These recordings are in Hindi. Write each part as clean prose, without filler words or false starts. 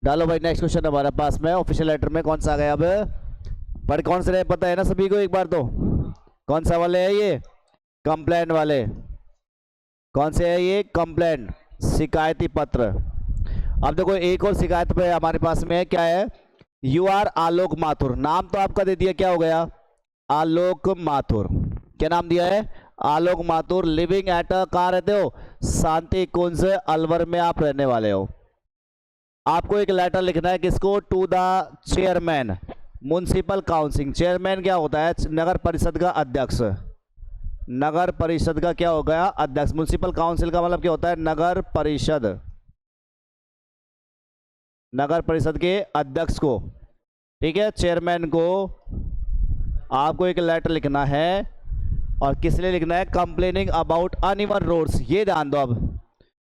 डालो भाई। नेक्स्ट क्वेश्चन हमारे पास में ऑफिशियल लेटर में कौन सा आ गया अब? पर कौन से रहे पता है ना सभी को एक बार तो? कौन सा वाले है ये? कंप्लेंट वाले। कौन से है ये? कंप्लेंट, शिकायती पत्र। अब देखो एक और शिकायत पे हमारे पास में है, क्या है? यू आर आलोक माथुर, नाम तो आपका दे दिया, क्या हो गया? आलोक माथुर। क्या नाम दिया है? आलोक माथुर। लिविंग एट, कहाँ रहते हो? शांति कुंज अलवर में आप रहने वाले हो। आपको एक लेटर लिखना है, किसको? To the chairman municipal council. Chairman क्या होता है? नगर परिषद का अध्यक्ष। नगर परिषद का क्या हो गया? अध्यक्ष। म्युनिसिपल काउंसिल का मतलब क्या होता है? नगर परिषद। नगर परिषद के अध्यक्ष को, ठीक है, चेयरमैन को आपको एक लेटर लिखना है। और किस लिए लिखना है? Complaining about uneven roads. ये ध्यान दो अब,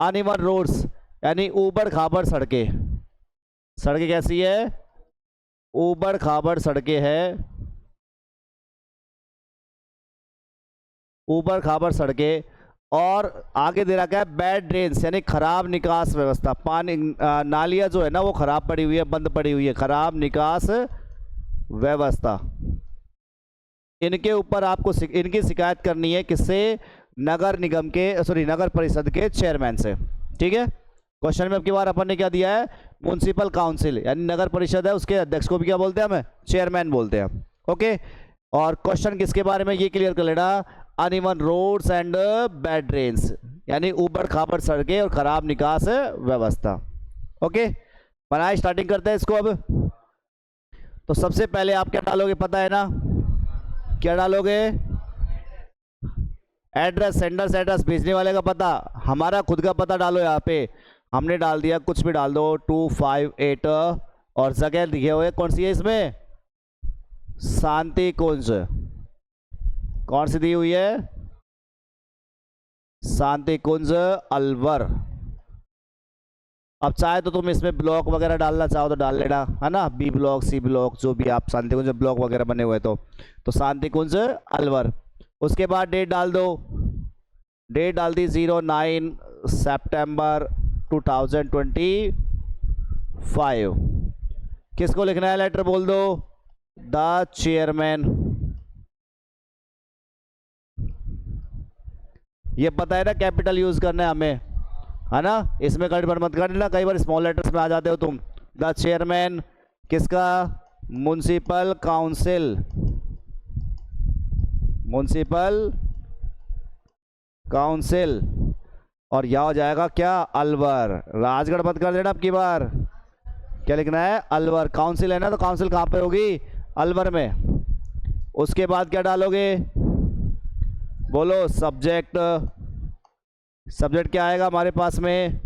अनइवन रोड्स यानी ऊबड़ खाबड़ सड़कें। सड़कें कैसी है? ऊबड़ खाबड़ सड़कें है, ऊबड़ खाबड़ सड़कें। और आगे दे रखा है बैड ड्रेन्स यानी खराब निकास व्यवस्था। पानी नालियाँ जो है ना वो खराब पड़ी हुई है, बंद पड़ी हुई है, खराब निकास व्यवस्था। इनके ऊपर आपको इनकी शिकायत करनी है, किससे? नगर निगम के, सॉरी, नगर परिषद के चेयरमैन से। ठीक है। क्वेश्चन में अब की बार अपन ने क्या दिया है? म्युनिसिपल काउंसिल यानी नगर परिषद है, उसके अध्यक्ष को भी क्या बोलते हैं? हमें चेयरमैन बोलते हैं। ओके। और क्वेश्चन किसके बारे में ये क्लियर कर लेना? Uneven roads and bad drains यानी ऊबड़ खाबड़ सड़कें और खराब निकास व्यवस्था। ओके, बनाए स्टार्टिंग करते हैं इसको अब। तो सबसे पहले आप क्या डालोगे पता है ना? क्या डालोगे? एड्रेस, सेंडर्स एड्रेस, भेजने वाले का पता। हमारा खुद का पता डालो। यहाँ पे हमने डाल दिया, कुछ भी डाल दो, 258। और जगह लिखे हुए कौन सी है इसमें? शांति कुंज। कौन सी दी हुई है? शांति कुंज अलवर। अब चाहे तो तुम इसमें ब्लॉक वगैरह डालना चाहो तो डाल लेना, है ना, बी ब्लॉक, सी ब्लॉक, जो भी आप शांति कुंज ब्लॉक वगैरह बने हुए तो शांति कुंज अलवर। उसके बाद डेट डाल दो। डेट डाल दी 09 सितंबर 2025। किसको लिखना है लेटर बोल दो? The chairman. ये पता है ना, कैपिटल यूज करना है हमें, है ना, इसमें गड़बड़ मत करना, कई बार स्मॉल लेटर्स में आ जाते हो तुम। द चेयरमैन किसका? Municipal council. Municipal council. और यह हो जाएगा क्या? अलवर। राजगढ़ मत कर देना अब की बार। क्या लिखना है? अलवर। काउंसिल है ना, तो काउंसिल कहाँ पे होगी? अलवर में। उसके बाद क्या डालोगे? बोलो। सब्जेक्ट। सब्जेक्ट क्या आएगा हमारे पास में?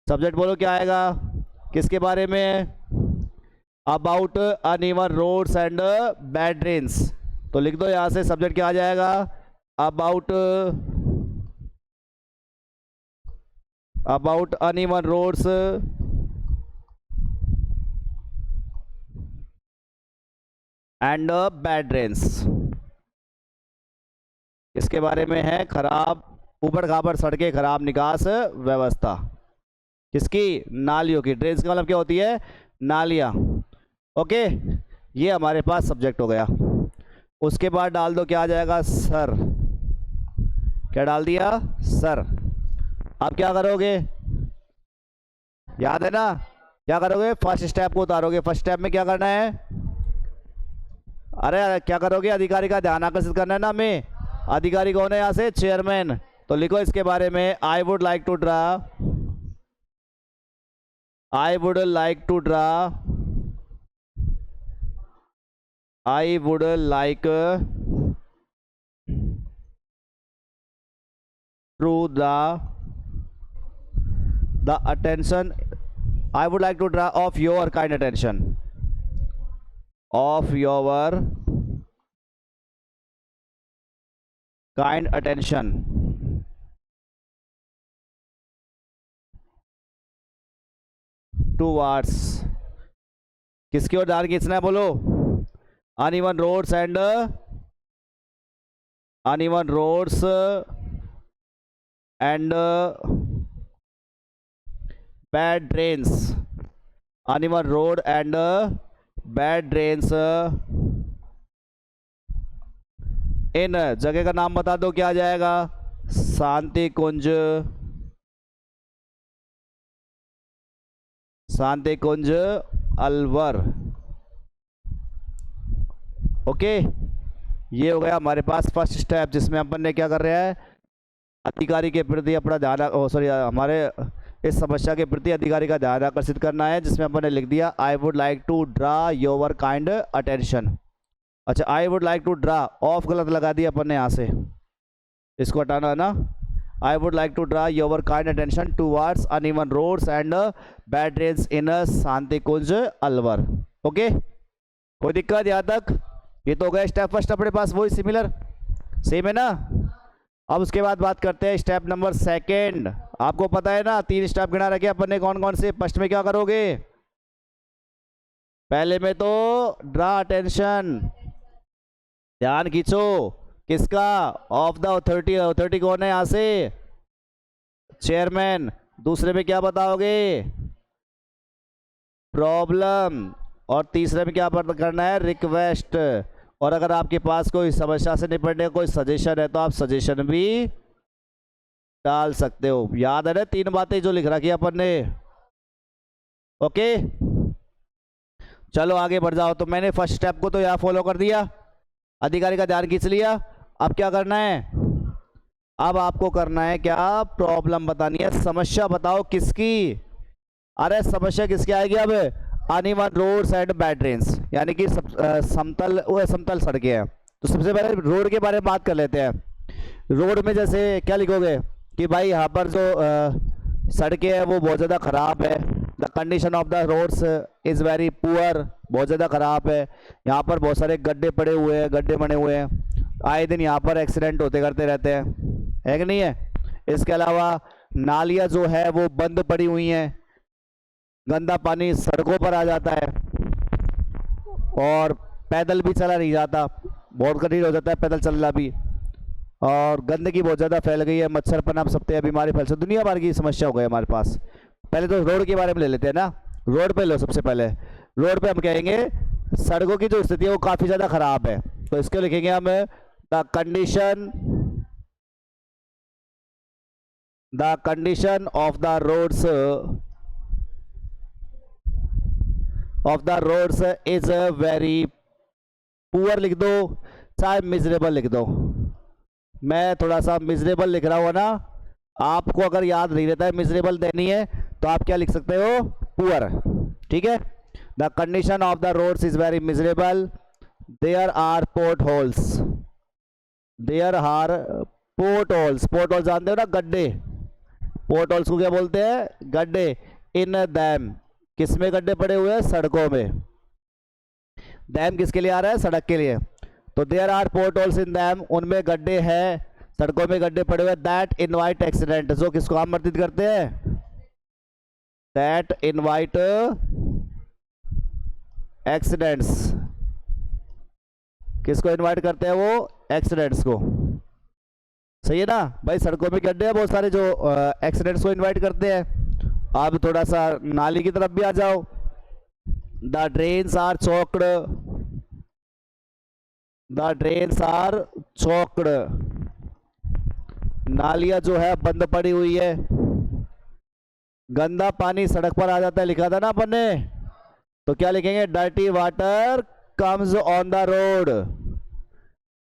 सब्जेक्ट बोलो क्या आएगा? किसके बारे में? About uneven roads and bad drains. तो लिख दो यहां से सब्जेक्ट क्या आ जाएगा? About uneven roads and bad drains. इसके बारे में है खराब, ऊबड़ खाबड़ सड़कें, खराब निकास व्यवस्था। किसकी? नालियों की। ड्रेन्स का मतलब क्या होती है? नालियाँ। ओके, ये हमारे पास सब्जेक्ट हो गया। उसके बाद डाल दो, क्या आ जाएगा? सर। क्या डाल दिया? सर। अब क्या करोगे? याद है ना? क्या करोगे? फर्स्ट स्टेप को उतारोगे। फर्स्ट स्टेप में क्या करना है? अरे क्या करोगे? अधिकारी का ध्यान आकर्षित करना है ना हमें। अधिकारी कौन है यहाँ से? चेयरमैन। तो लिखो इसके बारे में, I would like to draw, I would like to draw, I would like to the attention, I would like to draw of your kind attention, of your kind attention towards, किसकी ओर ध्यान खींचना है बोलो? Uneven roads and uneven roads and bad drains, uneven road and bad drains इन जगह का नाम बता दो, क्या आ जाएगा? शांति कुंज, शांति कुंज अलवर। ओके, ये हो गया हमारे पास फर्स्ट स्टेप, जिसमें अपन ने क्या कर रहा है, अधिकारी के प्रति अपना ध्यान, सॉरी, हमारे इस समस्या के प्रति अधिकारी का ध्यान आकर्षित करना है, जिसमें अपन ने लिख दिया I would like to draw your kind attention. अच्छा, I would like to draw, of गलत लगा दिया अपन ने यहाँ से, इसको हटाना है ना। I would like to draw your kind attention towards uneven roads and bad drains in Shanti Kunj Alwar. Okay, कोई दिक्कत यहाँ तक? ये तो हो गया स्टेप फर्स्ट अपने पास, वही सिमिलर सेम है ना। अब उसके बाद बात करते हैं स्टेप नंबर सेकेंड। आपको पता है ना, 3 स्टेप गिना रखे अपन ने, कौन कौन से? फर्स्ट में क्या करोगे? पहले में तो ड्रा अटेंशन, ध्यान खींचो, किसका? Of the authority. अथॉरिटी कौन है यहाँ से? चेयरमैन। दूसरे में क्या बताओगे? प्रॉब्लम। और तीसरे में क्या करना है? रिक्वेस्ट। और अगर आपके पास कोई समस्या से निपटने का कोई सजेशन है तो आप सजेशन भी डाल सकते हो। याद है ना 3 बातें जो लिख रखी है अपन ने? ओके, चलो आगे बढ़ जाओ। तो मैंने फर्स्ट स्टेप को तो यहाँ फॉलो कर दिया, अधिकारी का ध्यान खींच लिया। अब क्या करना है? अब आपको करना है क्या? प्रॉब्लम बतानी है। समस्या बताओ किसकी? अरे समस्या किसकी आएगी अब? Uneven roads and bad drains, यानी कि समतल सड़कें हैं। तो सबसे पहले रोड के बारे में बात कर लेते हैं। रोड में जैसे क्या लिखोगे कि भाई यहाँ पर जो सड़कें हैं वो बहुत ज़्यादा ख़राब है। The condition of the roads is very poor, बहुत ज़्यादा ख़राब है। यहाँ पर बहुत सारे गड्ढे पड़े हुए हैं, गड्ढे बने हुए हैं, आए दिन यहाँ पर एक्सीडेंट होते करते रहते हैं, है कि नहीं है? इसके अलावा नालियाँ जो है वो बंद पड़ी हुई हैं, गंदा पानी सड़कों पर आ जाता है, और पैदल भी चला नहीं जाता, बहुत कठिन हो जाता है पैदल चलना भी। और गंदगी बहुत ज़्यादा फैल गई है, मच्छर पनप सकते हैं, बीमारी फैल सकती है, दुनिया भर की समस्या हो गई हमारे पास। पहले तो रोड के बारे में ले लेते हैं ना। रोड पे लो सबसे पहले। रोड पे हम कहेंगे सड़कों की जो स्थिति है वो काफ़ी ज़्यादा ख़राब है, तो इसके लिखेंगे हम the condition of the roads is very poor लिख दो, चाहे मिजरेबल लिख दो। मैं थोड़ा सा मिजरेबल लिख रहा हूँ ना, आपको अगर याद नहीं रहता है मिजरेबल देनी है तो आप क्या लिख सकते हो? पुअर। ठीक है। The condition of the roads is very miserable, there are potholes, there are potholes. Potholes जानते हो ना, गड्ढे। पोर्ट होल्स को क्या बोलते हैं? गड्ढे। इन दैम, किस में गड्ढे पड़े हुए हैं? सड़कों में। डैम किसके लिए आ रहा है? सड़क के लिए। तो there are potholes in them, उनमें गड्ढे हैं, सड़कों में गड्ढे पड़े हुए। दैट इनवाइट एक्सीडेंट, जो किसको आमंत्रित करते हैं? दैट इनवाइट एक्सीडेंट्स, किसको इनवाइट करते हैं? वो एक्सीडेंट्स को। सही है ना भाई? सड़कों में गड्ढे हैं बहुत सारे जो एक्सीडेंट्स को इनवाइट करते हैं। अब थोड़ा सा नाली की तरफ भी आ जाओ। The drains are choked, the drains are choked, नालियां जो है बंद पड़ी हुई है, गंदा पानी सड़क पर आ जाता है, लिखा था ना अपन ने। तो क्या लिखेंगे? Dirty water comes on the road.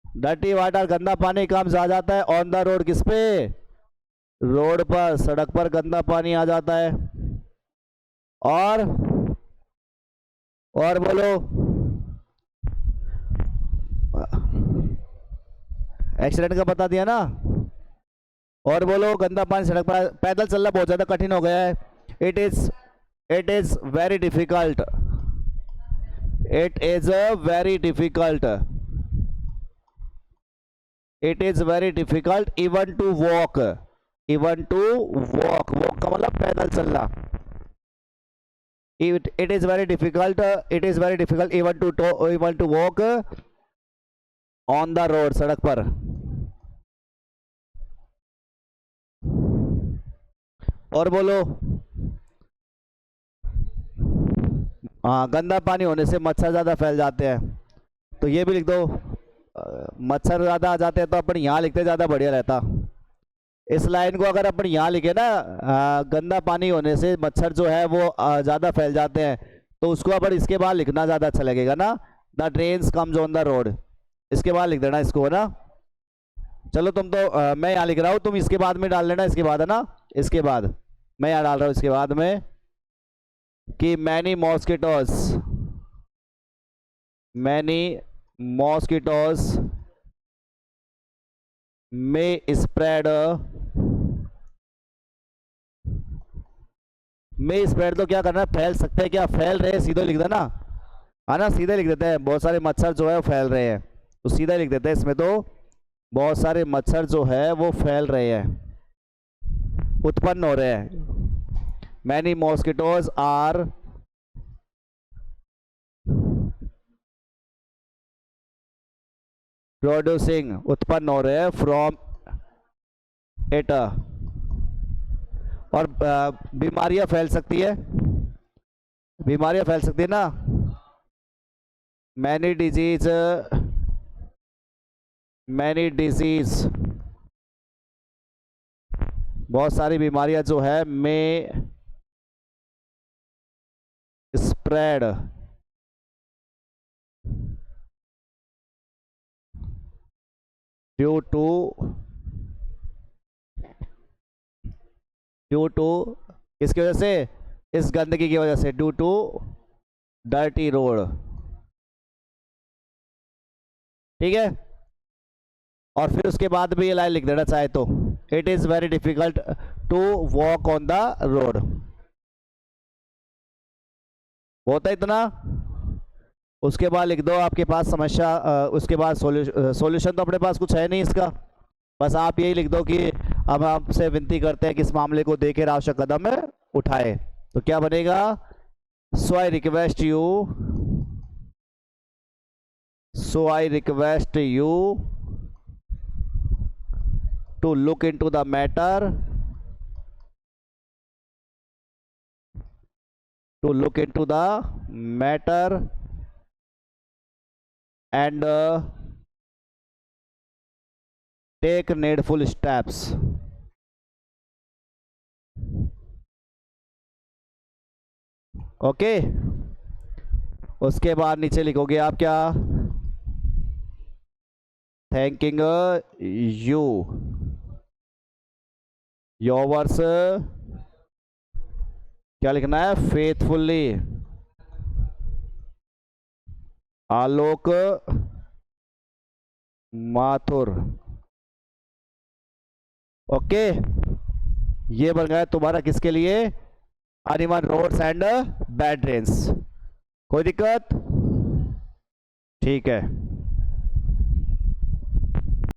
Dirty water, गंदा पानी कम्स आ जाता है ऑन द रोड, किस पे? रोड पर, सड़क पर गंदा पानी आ जाता है। और बोलो, एक्सीडेंट का बता दिया ना। और बोलो, गंदा पानी सड़क पर, पैदल चलना बहुत ज़्यादा कठिन हो गया है। It is very difficult, it is very difficult, it is very difficult even to walk, even to walk, walk का मतलब पैदल चलना। It is very difficult, it is very difficult even to walk on the road, सड़क पर। और बोलो, हाँ, गंदा पानी होने से मच्छर ज़्यादा फैल जाते हैं, तो ये भी लिख दो। मच्छर ज़्यादा आ जाते हैं तो अपन यहाँ लिखते ज़्यादा बढ़िया रहता। इस लाइन को अगर अपन यहाँ लिखे ना, गंदा पानी होने से मच्छर जो है वो ज़्यादा फैल जाते हैं, तो उसको अपन इसके बाद लिखना ज़्यादा अच्छा लगेगा ना। The drains comes on the road, इसके बाद लिख देना इसको, है ना। चलो तुम तो मैं यहाँ लिख रहा हूँ, तुम इसके बाद में डाल लेना, इसके बाद, है ना। इसके बाद मैं यहाँ डाल रहा हूँ इसके बाद में कि मैनी मॉस्किटोज में स्प्रेड तो क्या करना है, फैल सकते हैं, क्या फैल रहे हैं, सीधे लिख देना, है ना। सीधे लिख देते हैं, बहुत सारे मच्छर जो है वो फैल रहे हैं, तो सीधा लिख देते हैं इसमें, तो बहुत सारे मच्छर जो है वो फैल रहे हैं, उत्पन्न हो रहे हैं। मैनी मॉस्किटोज आर प्रोड्यूसिंग, उत्पन्न हो रहे हैं, फ्रॉम इट, और बीमारियां फैल सकती है, बीमारियां फैल सकती है ना। मैनी डिजीज, बहुत सारी बीमारियां जो है में स्प्रेड ड्यू टू इसकी वजह से, इस गंदगी की वजह से, ड्यू टू डर्टी रोड, ठीक है। और फिर उसके बाद भी ये लाइन लिख देना चाहे तो, it is very difficult to walk on the road, होता इतना। उसके बाद लिख दो आपके पास समस्या, उसके बाद सॉल्यूशन तो अपने पास कुछ है नहीं इसका, बस आप यही लिख दो कि अब आपसे विनती करते हैं कि इस मामले को देकर आवश्यक कदम उठाए। तो क्या बनेगा, so I request you to look into the matter, and take needful steps। Okay, उसके बाद नीचे लिखोगे आप क्या, थैंकिंग यू योवर्स, क्या लिखना है, फेथफुली आलोक माथुर। ओके, ये बन गया तुम्हारा किसके लिए, uneven roads and bad drains. कोई दिक्कत, ठीक है।